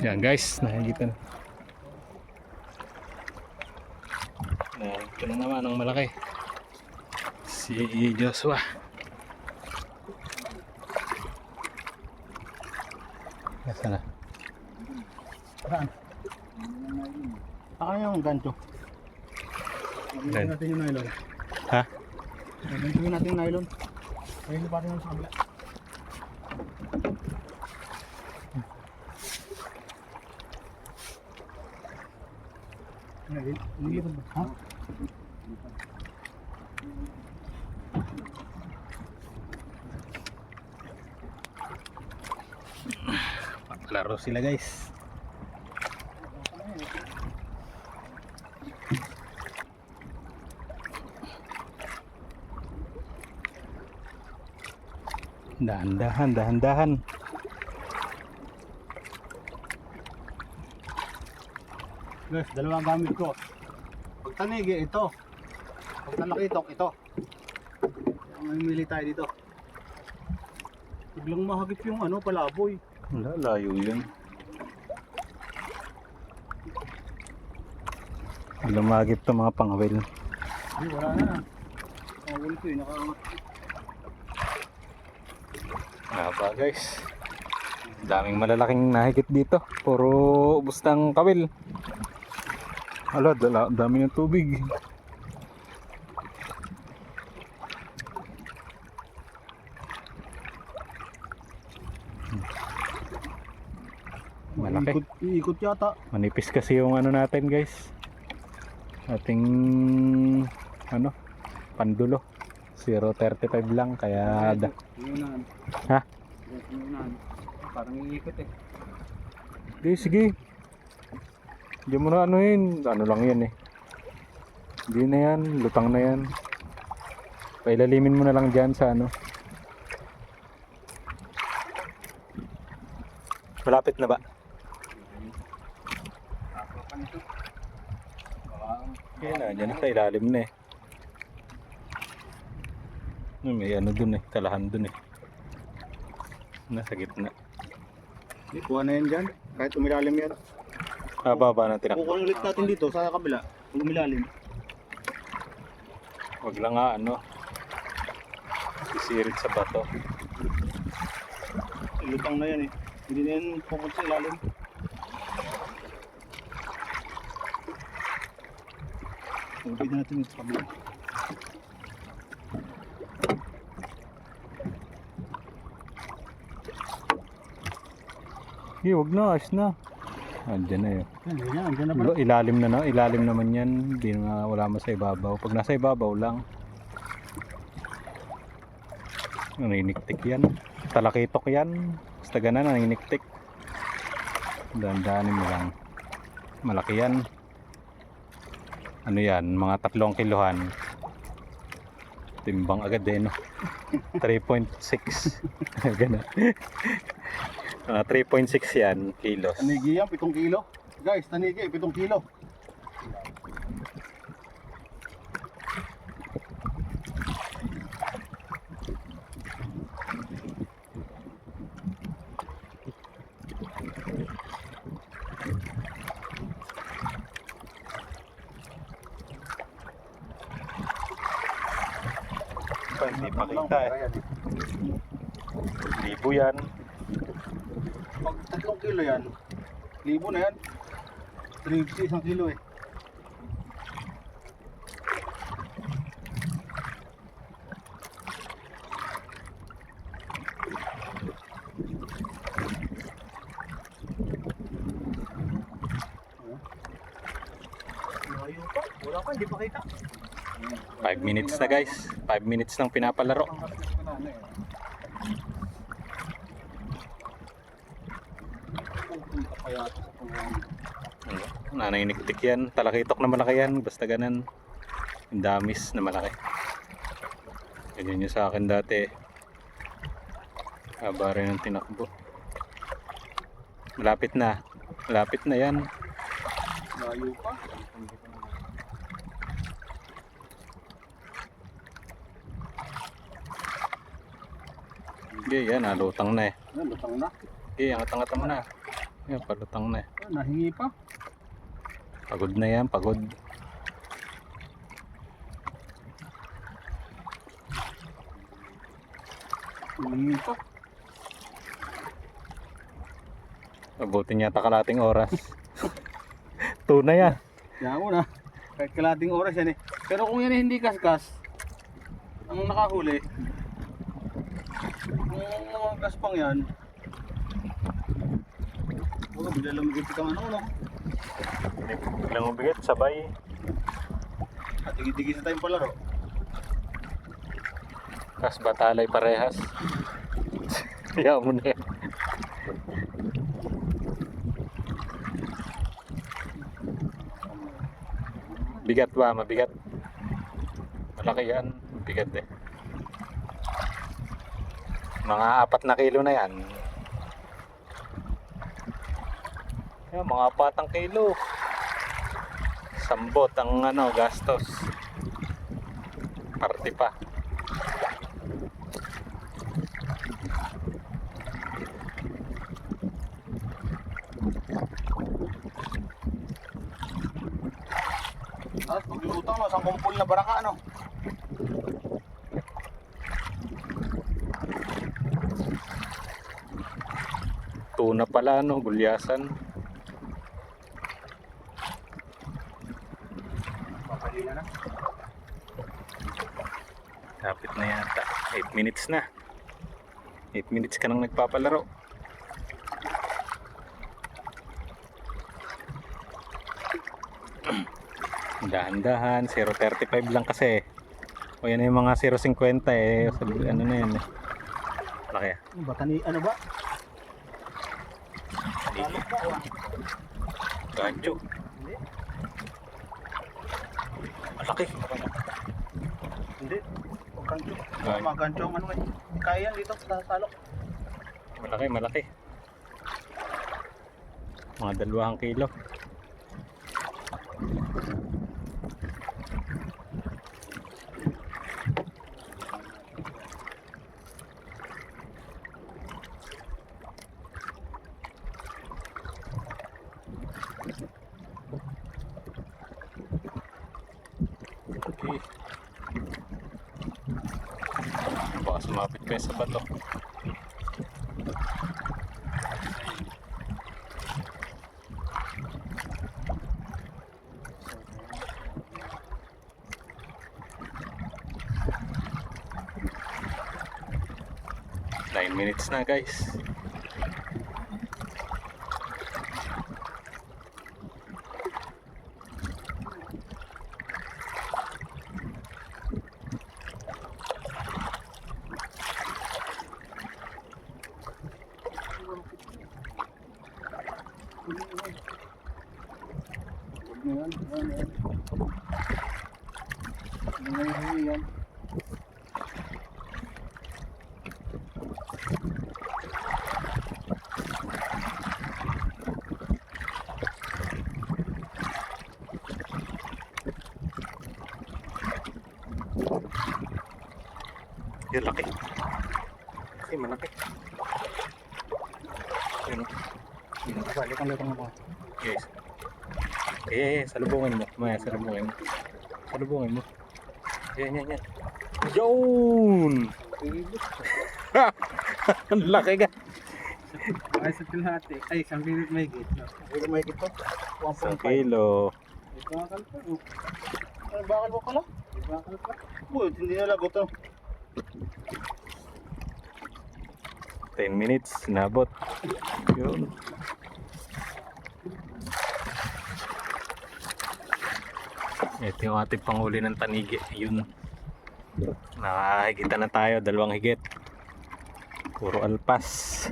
Yan guys, nakikita na. Nakikita na naman ang malaki. Si Joshua. Nasaan na? Saan? Saka yung gancho. Gagawin natin yung nylon. Ha? Gagawin natin yung nylon. Ayun pa rin yung sa kabila. Nilipad ba? Ha? Laro sila guys. Dahan-dahan, dahan-dahan. Guys, dalawang gamit ko. Pag tanigi, ito. Pag nalakitok, ito. Mamimili tayo dito. Biglang mahagip yung ano, palaboy. Wala, layo yun. Lumagip to mga pangawil. Ay, wala na. Nakawal ko eh, nakaangat. Ba guys, daming malalaking nahigit dito. Puro ubos ng kawil. Ala, dami ng tubig. Malaki. Iikot yata. Manipis kasi yung ano natin guys. Ating ano, pandulo. 0.35 lang kaya Iunahan. Ha? Iunahan. Parang iikot eh. Sige. Hindi mo na ano yun. Ano lang yan eh. Hindi na yan. Lutang na yan. Pailalimin mo na lang dyan sa ano. Malapit na ba? Kaya na, dyan na sa ilalim na eh. May ano dun eh, talahan dun eh. Nasa gitna. Kuha na yan dyan. Kahit umilalim yan. Baba na tinakbo. Kukunin ulit natin dito sa kabila. Kung umilalim. Wag lang nga ano. Sisirit sa bato. Lutang na yan eh. Hindi na yan pupunta sa ilalim. Pwede natin ito sa kabila. Wag na, ayos na. Andyan na yun. Andyan na pala. Ilalim na na, ilalim naman yan. Hindi na wala mo sa ibabaw. Pag nasa ibabaw lang. Naniniktik yan. Talakitok yan. Basta ganan, naniniktik. Dahan-dahanin mo lang. Malaki yan. Ano yan, mga 3 kilohan. Timbang agad eh no. 3.6. Ganun. 3.6 yan kilos. Tanigi yan, 7 kilo. Guys, tanigi, 7 kilo. Hindi pa kita eh. Libo yan. Pag 3 kilo yan, libo na yan. 350 isang kilo eh. Layo pa, wala pa, hindi pa kita. 5 minutes na guys. 5 minutes lang pinapalaro. Nanainiktik yan. Talakitok na malaki yan. Basta ganan. Damis na malaki. Ganyan yung sa akin dati. Haba rin ang tinakbo. Malapit na. Malapit na yan. Layo pa. Hindi yan. Nalutang na eh. Yan, lutang na. Hindi, angat-angat mo na. Yan, palutang na. Nahingi pa. Pagod na yan, pagod. Nahingi pa. Abutin yata kalating oras. Tuna yan. Kaya mo na. Kahit kalating oras yan eh. Pero kung yan eh, hindi kaskas, ang nakahuli, kung kaspang yan, baka bigla lumigit kang ano, no? Biglang mabigat, sabay. At tigil-tigil sa tayong palaro. Kas batalay parehas. Kaya mo na yan. Bigat ba? Mabigat. Malaki yan. Bigat eh. Mga 4 na kilo na yan. Yan, mga 4 kilo. Sambot ang ano, gastos. Parte pa. Tapos pag lumutang no, 10 pool na baraka ano. Tuna pala no, gulyasan. Papalina na. Kapit na yata. 8 minutes na. 8 minutes ka nang nagpapalaro. Dahan-dahan, 0.35 lang kasi. O yan yung mga 0.50 eh. Ano na yan eh. Laki ah. Batani, ano ba? Talok ba? Gancho. Hindi. Malaki. Hindi. Huwag gancho. Ay. Mga gancho ang ano eh. Kaya yan dito sa salok. Malaki, malaki. Mga 2 kilo. Okay. Baka sumapit pa yung sa bato. Nine minutes na guys. Yan, yan, yan. Yan, yan. Yan, laki. Laki, malaki. Yun. Balik ang lutong ako. Yes. Salubungin mo. Maya, salubungin mo. Salubungin mo. Yan, yan, yan. Yun! Ang laki ka. Ay, sa tilhati. Ay, isang minute may git. Isang may git to. 1 kilo. Bakal pa. Ay, bakal mo pala? Bakal pa. Uy, hindi na lagot to. 10 minutes, nabot. Yun. Ito yung ating panghuli ng tanigi. Yun. Nakahigita na tayo, 2 higit. Puro alpas.